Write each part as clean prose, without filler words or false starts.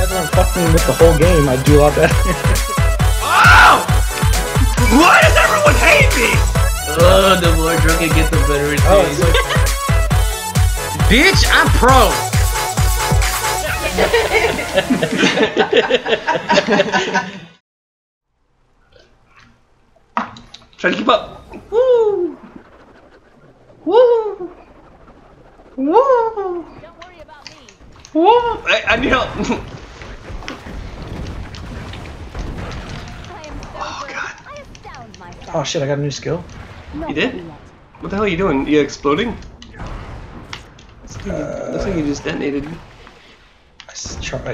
rather than fucking with the whole game, I'd do a lot better. Oh! Why does everyone hate me? Oh, the more drunk you get, the better it tastes. Like... Bitch, I'm pro! Try to keep up. Woo! Woo! Woo! Don't worry about me. Woo! I need help. Oh god. Oh shit, I got a new skill. You did? What the hell are you doing? You exploding? Looks like you just detonated.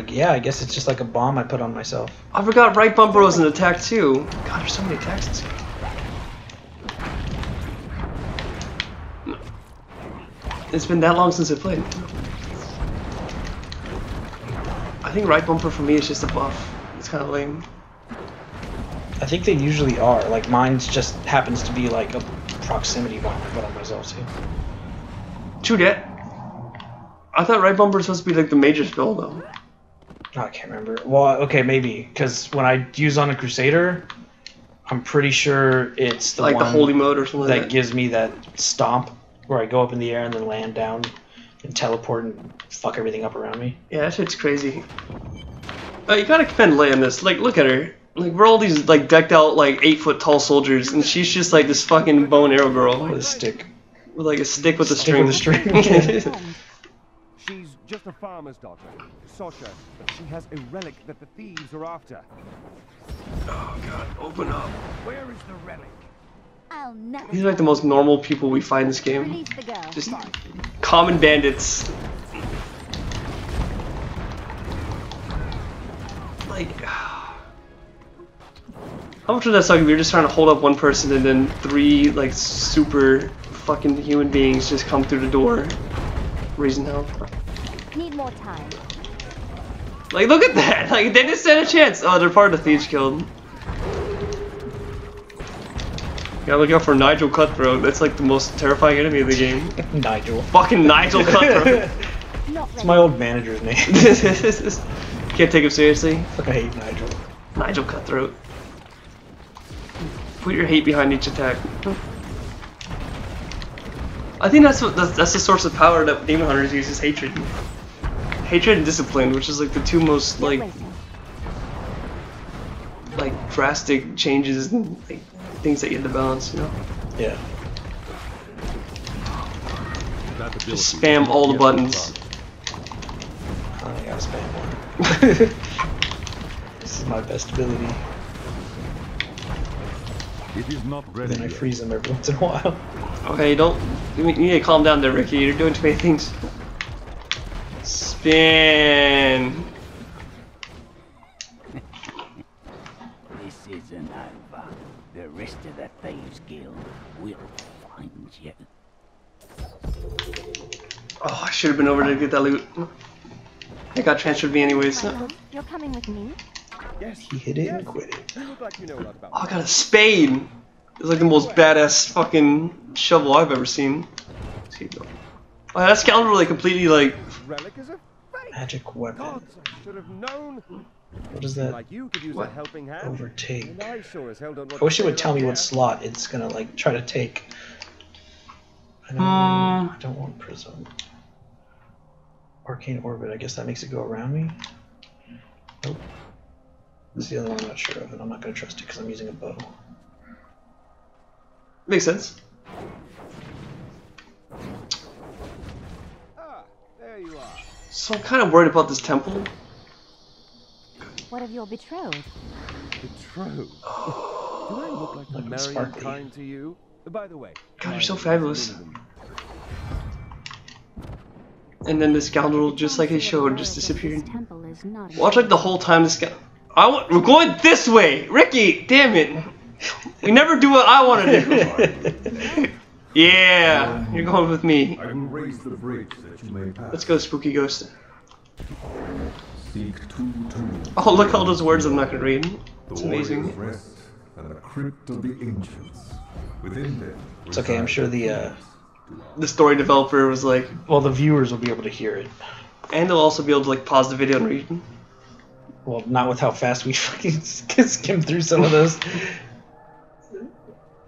Yeah, I guess it's just like a bomb I put on myself. I forgot right bumper was an attack too. God, there's so many attacks in this game. It's been that long since I played. I think right bumper for me is just a buff. It's kind of lame. I think they usually are. Like mine's just happens to be like a proximity bomb I put on myself too. True that. I thought right bumper was supposed to be like the major skill though. Oh, I can't remember. Well, okay, maybe because when I use on a Crusader, I'm pretty sure it's the like one the holy mode or something that like that gives me that stomp where I go up in the air and then land down and teleport and fuck everything up around me. Yeah, that shit's crazy. You gotta commend Leia on this. Like, look at her. Like, we're all these like decked out like 8-foot tall soldiers, and she's just like this fucking bow and arrow girl With a stick. with like a stick with a Stick string. with a string. She's just a farmer's daughter, Sasha, but she has a relic that the thieves are after. Oh god, open up. Where is the relic? I'll never. These are like the most normal people we find in this game. Release the girl. Just common bandits. Like, how much would that suck if you're just trying to hold up one person and then 3 like super fucking human beings just come through the door, raising hell? Need more time. Like, look at that! Like, they just stand a chance. Oh, they're part of the Thieves Guild. Gotta look out for Nigel Cutthroat. That's like the most terrifying enemy of the game. Nigel. Fucking Nigel Cutthroat. It's my old manager's name. Can't take him seriously. I hate Nigel. Nigel Cutthroat. Put your hate behind each attack. I think that's the source of power that Demon Hunters use is hatred. Hatred and discipline, which is like the two most like drastic changes and like things that you have to balance, you know? Yeah. Just spam all the buttons. I only gotta spam one. This is my best ability. It is not ready. Then I freeze them every once in a while. Okay, you need to calm down there, Rikki. You're doing too many things. Spin. This isn't over. The rest of the Thieves Guild will find you. Oh, I should have been over to get that loot. It got transferred to me anyways. Oh, You're coming with me? Yes. He hit it and quit it. You look like you know a lot about I got a spade. It's like the most badass fucking shovel I've ever seen. Oh, that scoundrel like completely like. relic is a fake. Magic weapon. Gods, I should have known. What is that? Like you could use What? a helping hand. Overtake. And I sure as hell don't know I wish it what would to tell say me what about slot it's gonna like try to take. I don't want prism. Arcane orbit. I guess that makes it go around me. Nope. This is the other one I'm not sure of, and I'm not gonna trust it because I'm using a bow. Makes sense. Ah, there you are. So I'm kind of worried about this temple. What of your betrothed? Betrothed. Do I look like the Looking marrying sparkly. kind to you? By the way. God, you're so fabulous. And then the scoundrel, just like I showed, just disappeared. Temple is not Watch like the whole time this guy. We're going this way, Rikki. Damn it! You never do what I want to do. Yeah, you're going with me. I will raise the bridge that you may pass. Let's go, spooky ghost. Seek two tombs. Oh, look at all those words I'm not gonna read. It's The warrior's amazing. rest and the crypt of the ancients. Within them. It's okay. I'm sure the The story developer was like, well, the viewers will be able to hear it. and they'll also be able to like pause the video and read. Well, not with how fast we fucking skimmed through some of those.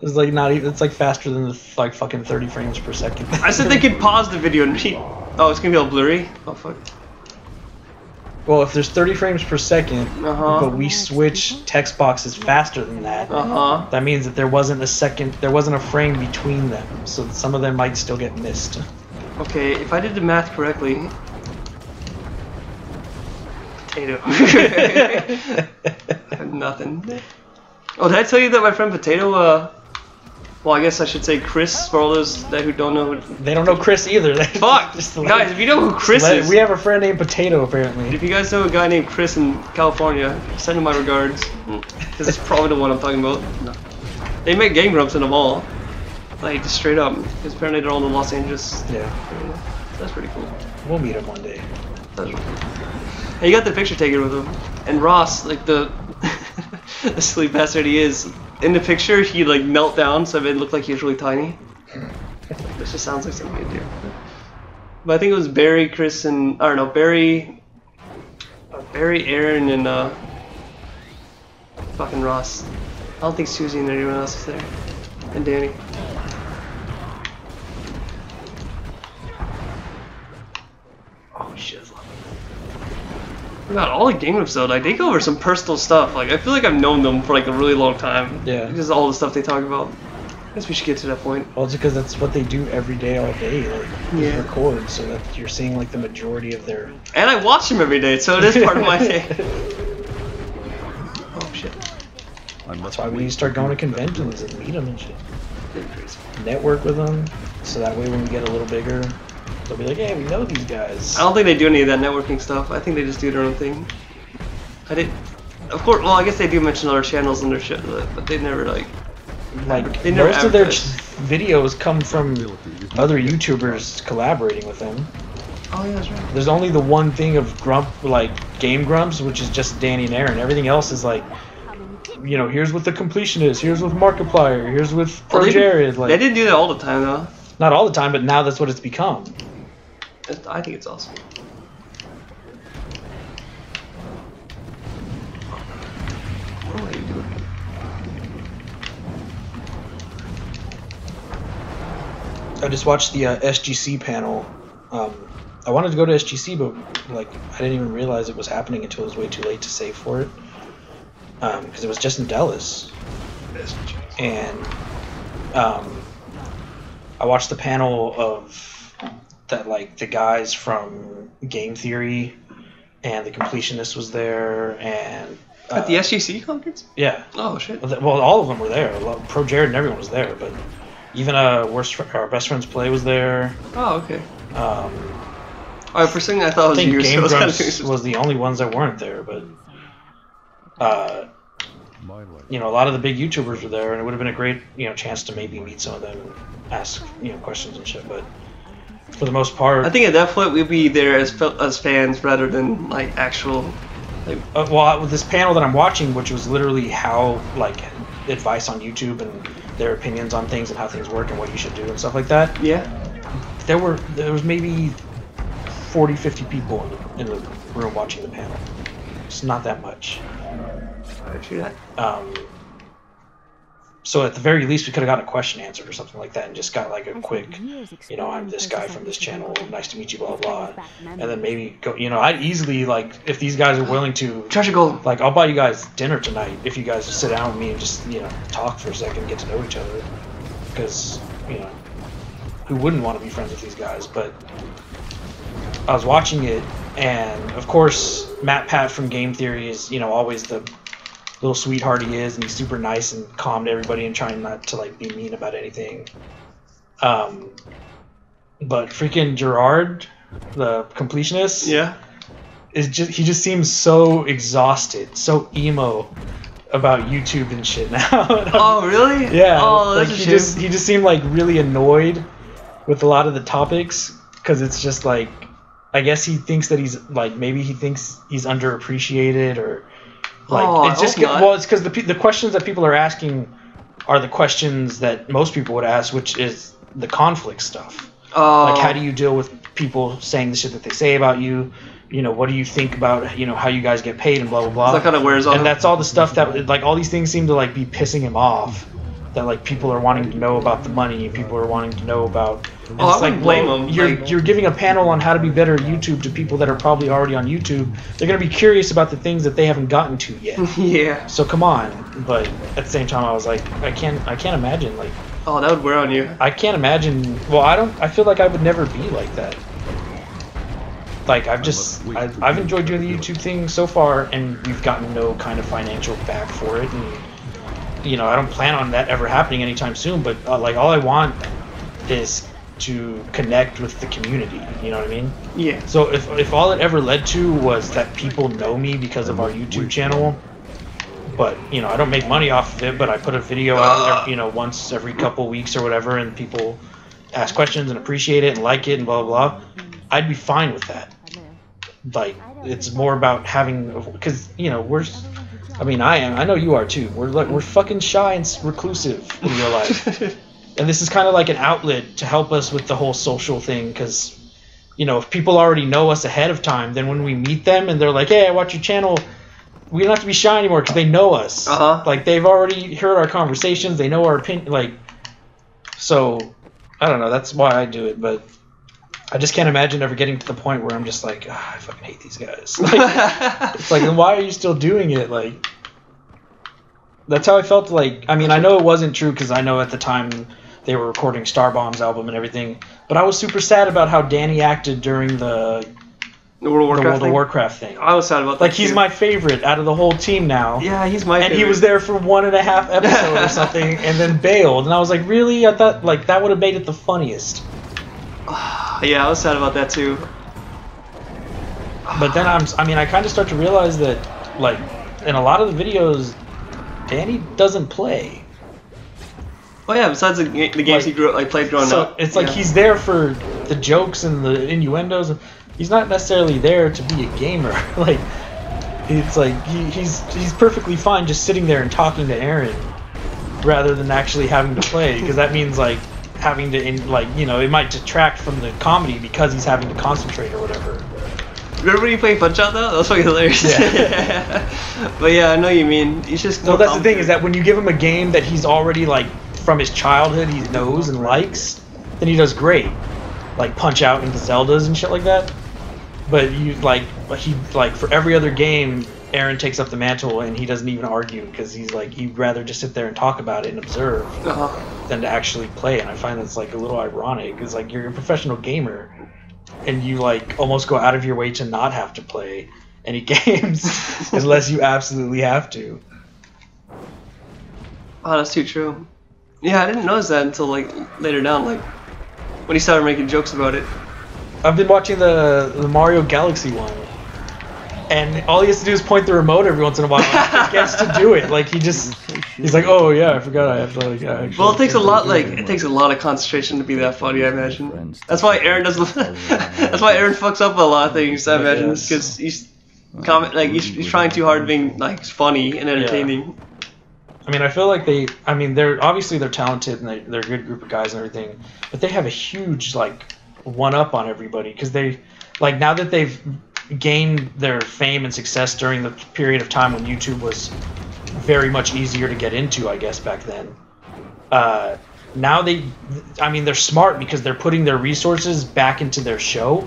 It's like not even. It's like faster than the like fucking 30 frames per second. I said they could pause the video and read. Oh, it's gonna be all blurry. Oh fuck. Well, if there's 30 frames per second, Uh-huh. but we switch text boxes faster than that, that means that there wasn't a frame between them, so some of them might still get missed. Okay, if I did the math correctly. Potato. Nothing. Oh, did I tell you that my friend Potato, well, I guess I should say Chris, for all those that who don't know. They don't know Chris either. Fuck! Guys, if you know who Chris is. We have a friend named Potato, apparently. If you guys know a guy named Chris in California, send him my regards. This is probably the one I'm talking about. No. They make game grumps in them all. Like, just straight up. Because apparently they're all in Los Angeles. Yeah. That's pretty cool. We'll meet him one day. That's really cool. And you got the picture taken with him. And Ross, like the the silly bastard he is, in the picture he like knelt down so it looked like he was really tiny. This just sounds like something he'd do. But I think it was Barry, Chris, and I don't know, Barry, Aaron, and fucking Ross. I don't think Susie and anyone else is there. And Danny. Oh shit. God, all the game groups though, like they go over some personal stuff. Like I feel like I've known them for like a really long time. Yeah. Because all the stuff they talk about. I guess we should get to that point. Well, it's because that's what they do every day, all day. Like, Yeah. record, so that you're seeing like the majority of their. And I watch them every day, so it is part of my day. Oh shit. That's why we need to start going to conventions and meet them and shit. Network with them, so that way when we get a little bigger, they'll be like, "Hey, we know these guys." I don't think they do any of that networking stuff. I think they just do their own thing. Of course, well, I guess they do mention other channels and their shit, but they never like they never most of their advertise. videos come from other YouTubers collaborating with them. Oh yeah, that's right. There's only the one thing of Grump, like Game Grumps, which is just Danny and Aaron. Everything else is like, you know, here's what the Completionist, here's with Markiplier, here's with Gerard. Like, they didn't do that all the time though. not all the time, but now that's what it's become. I think it's awesome. What am I doing? I just watched the SGC panel. I wanted to go to SGC, but like I didn't even realize it was happening until it was way too late to save for it. Because it was just in Dallas. And I watched the panel of that, like the guys from Game Theory and the Completionist was there, and At the SGC conference? yeah. Oh shit. Well, all of them were there. Pro Gerard and everyone was there, but even our best friends play was there. Oh okay. Alright, for a second I thought it I was think you. Game so Grumps was the only ones that weren't there, but you know, a lot of the big YouTubers were there, and it would have been a great, you know, chance to maybe meet some of them and ask, you know, questions and shit. But for the most part, I think at that point we'd be there as fans rather than like actual. Like, well, with this panel that I'm watching, which was literally how like advice on YouTube and their opinions on things and how things work and what you should do and stuff like that. yeah. There was maybe 40, 50 people in the room watching the panel. It's not that much. I see that. So at the very least, we could have got a question answered or something like that, and just got like a quick, you know, I'm this guy from this channel, nice to meet you, blah blah, and then maybe go. You know, I'd easily like if these guys are willing to. Treasure gold. Like, I'll buy you guys dinner tonight if you guys just sit down with me and just, you know, talk for a second, get to know each other, because, you know, who wouldn't want to be friends with these guys? But I was watching it, and of course, Matt Pat from Game Theory is, you know, always the little sweetheart he is, and he's super nice and calm to everybody and trying not to like be mean about anything. But freaking Gerard, the Completionist, Yeah. he just seems so exhausted, so emo about YouTube and shit now. Oh really? Yeah. Oh, that's like a he shame. just seemed like really annoyed with a lot of the topics, because it's just like, I guess he thinks that he's like, maybe he thinks he's underappreciated, or like it's just, well, it's because the questions that people are asking are the questions that most people would ask, which is the conflict stuff. Like, how do you deal with people saying the shit that they say about you? you know, what do you think about, you know, how you guys get paid and blah blah blah. So that kind of wears on and him. that's all the stuff that, like, all these things seem to like be pissing him off. That like people are wanting to know about the money, people are wanting to know about. And Oh, it's I wouldn't blame him. You're giving a panel on how to be better at YouTube to people that are probably already on YouTube. They're gonna be curious about the things that they haven't gotten to yet. Yeah. So come on. But at the same time, I was like, I can't imagine like. Oh, that would wear on you. I can't imagine. Well, I feel like I would never be like that. Like I've enjoyed doing the YouTube thing so far, and we've gotten no kind of financial back for it, and you know, I don't plan on that ever happening anytime soon. But like, all I want is to connect with the community. You know what I mean? Yeah. So if all it ever led to was that people know me because of our YouTube channel, but you know, I don't make money off of it, but I put a video out, you know, once every couple weeks or whatever, and people ask questions and appreciate it and like it and blah blah blah, I'd be fine with that. Like, it's more about having, because you know, I mean, I know you are too. We're fucking shy and reclusive in real life, and this is kind of like an outlet to help us with the whole social thing. Because, you know, if people already know us ahead of time, then when we meet them and they're like, "Hey, I watch your channel," we don't have to be shy anymore because they know us. Like, they've already heard our conversations. They know our opinion. Like, so I don't know. That's why I do it, but. I just can't imagine ever getting to the point where I'm just like, I fucking hate these guys. Like, it's like, then why are you still doing it? Like, that's how I felt. Like, I mean, I know it wasn't true because I know at the time they were recording Starbomb's album and everything, but I was super sad about how Danny acted during the World of Warcraft thing. I was sad about that. Like, he's my favorite out of the whole team now. Yeah, he's my favorite. And he was there for 1.5 episodes or something, and then bailed. And I was like, really? I thought like that would have made it the funniest. Yeah, I was sad about that too. But then I kind of start to realize that, like, in a lot of the videos, Danny doesn't play. Oh yeah, besides the games he played growing up. It's like he's there for the jokes and the innuendos. He's not necessarily there to be a gamer. Like, it's like he's perfectly fine just sitting there and talking to Aaron, rather than actually having to play, because that means like. Having to, like, you know, it might detract from the comedy because he's having to concentrate or whatever. Remember when you played Punch-Out though? That was fucking hilarious. Yeah. But yeah, I know what you mean. He's just. Well, that's the thing, is that when you give him a game that he's already, like, from his childhood he knows and likes, then he does great. Like Punch-Out and the Zeldas and shit like that. But you for every other game, Aaron takes up the mantle and he doesn't even argue because he's like, he'd rather just sit there and talk about it and observe than to actually play. And I find that's like a little ironic. It's like, you're a professional gamer and you like almost go out of your way to not have to play any games unless you absolutely have to. Oh, that's too true. Yeah, I didn't notice that until like later down, like when he started making jokes about it. I've been watching the Mario Galaxy one. And all he has to do is point the remote every once in a while. And he gets to do it. Like he's like, oh yeah, I forgot I have to like. Well, it takes a lot. Like it takes a lot of concentration to be that funny. I imagine. That's why Aaron does. That's why Aaron fucks up a lot of things. I imagine because he's trying too hard being like funny and entertaining. Yeah. I mean, I feel like they're obviously talented and they're a good group of guys and everything, but they have a huge like one up on everybody because they like now that they've gained their fame and success during the period of time when YouTube was very much easier to get into, I guess, back then. Now they're smart because they're putting their resources back into their show.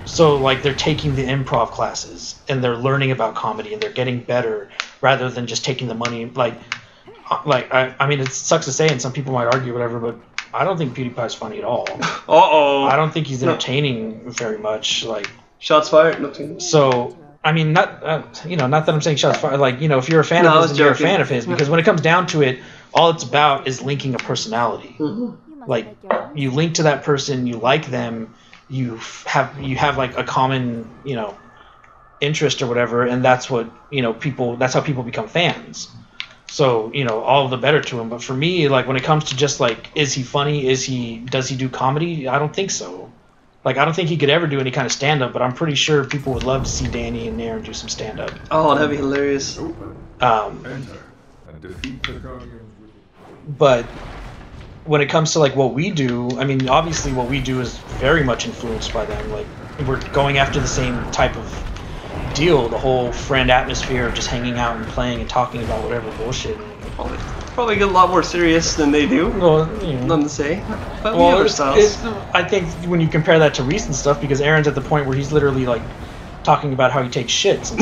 So like they're taking the improv classes and they're learning about comedy and they're getting better rather than just taking the money. I mean, it sucks to say and some people might argue whatever, but I don't think PewDiePie's funny at all. I don't think he's entertaining very much. Like, shots fired. So I mean, not that I'm saying shots fired. Like, you know, if you're a fan of his, then you're a fan of his, because when it comes down to it, all it's about is linking a personality. Like, you link to that person, you like them, you have like a common, you know, interest or whatever, and that's what, you know, that's how people become fans. So, you know, all the better to him. But for me, like, when it comes to just like, is he funny? Does he do comedy? I don't think so. Like, I don't think he could ever do any kind of stand-up, but I'm pretty sure people would love to see Danny and Aaron do some stand-up. Oh, that'd be hilarious. But when it comes to like what we do, I mean, obviously what we do is very much influenced by them. Like we're going after the same type of deal, the whole friend atmosphere of just hanging out and playing and talking about whatever bullshit. Probably get a lot more serious than they do. Well, you know. Nothing to say. But we Well, have our styles. I think when you compare that to recent stuff, because Aaron's at the point where he's literally like talking about how he takes shits. And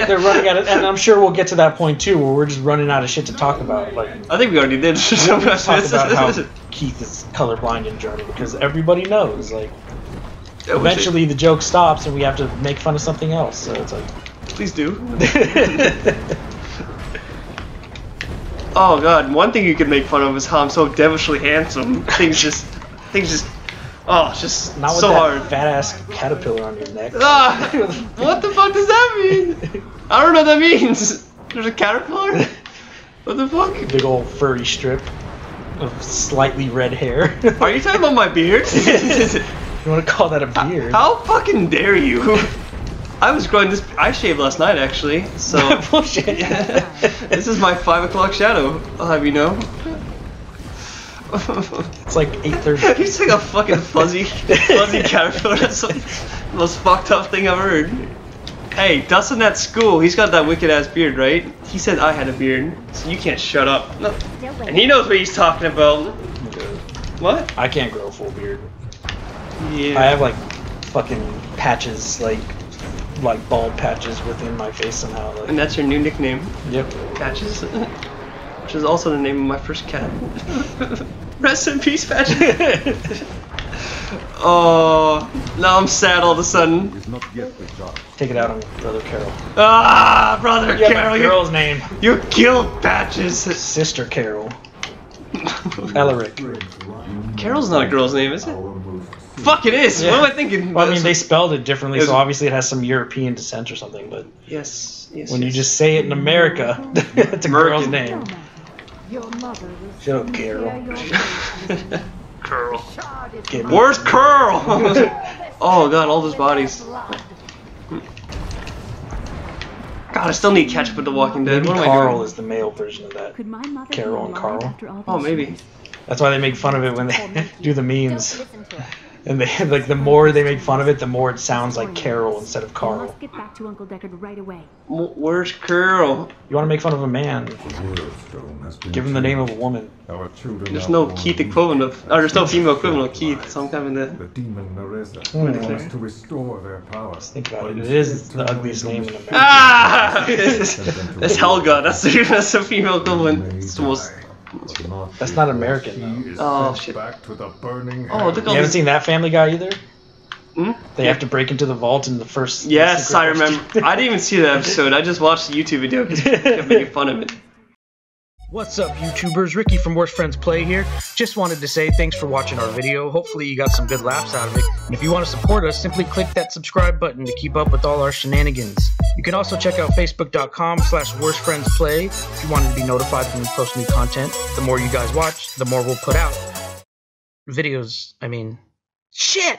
they're running out of, and I'm sure we'll get to that point too, where we're just running out of shit to talk about. Like I think we already did. talk about how Keith is colorblind in German because everybody knows. Like eventually the joke stops and we have to make fun of something else. So it's like, please do. Oh god, one thing you could make fun of is how I'm so devilishly handsome. Things just, oh, it's just not with so that hard. fat ass caterpillar on your neck. Ah, what the fuck does that mean? I don't know what that means. There's a caterpillar? What the fuck? Big old furry strip of slightly red hair. Are you talking about my beard? You want to call that a beard? How fucking dare you? I was growing this. I shaved last night actually, so. Bullshit. This is my 5 o'clock shadow. I'll have you know. It's like 8:30. He's like a fucking fuzzy caterpillar. That's the most fucked up thing I've heard. Hey, Dustin at school, he's got that wicked ass beard, right? He said I had a beard, so you can't shut up. No. And he knows what he's talking about. What? I can't grow a full beard. Yeah. I have like fucking patches, like bald patches within my face somehow. Like. And that's your new nickname. Yep. Patches. Which is also the name of my first cat. Rest in peace, Patches. Oh, now I'm sad all of a sudden. Take it out on Brother Carol. Ah, Brother Carol. My girl's name. You killed Patches. Sister Carol. Elric. Carol's not a girl's name, is it? Fuck, it is. Yeah. What am I thinking? Well, I mean, they spelled it differently, so obviously it has some European descent or something. But yes. When you just say it in America, it's a girl's name. Shut up, Carol. Curl. Where's Curl? Oh god, all those bodies. God, I still need to catch up with The Walking Dead. Maybe What am I Carl doing? is the male version of that. Carol and Carl. Oh, maybe. That's why they make fun of it when they do the memes. And they like the more they make fun of it, the more it sounds like Carol instead of Carl. Get back to Uncle Deckard right away. Where's Curl? You want to make fun of a man? Give him the name of a woman. There's no Keith equivalent of, or there's no female equivalent of Keith, so I'm kind of The demon Nareza wants to restore their power. Think about it. It is the ugliest name in America. Ah! That's Helga. That's the female equivalent. It's the most. That's not American though. Oh shit. Back to the burning Oh, look at You all haven't these. seen that Family Guy either? Hmm? They have to break into the vault in the first. Yes, I remember. I didn't even see that episode. I just watched the YouTube video because they kept making fun of it. What's up, YouTubers? Rikki from Worst Friends Play here. Just wanted to say thanks for watching our video. Hopefully you got some good laughs out of it. And if you want to support us, simply click that subscribe button to keep up with all our shenanigans. You can also check out facebook.com/worstfriendsplay if you want to be notified when we post new content. The more you guys watch, the more we'll put out. Videos, I mean. Shit!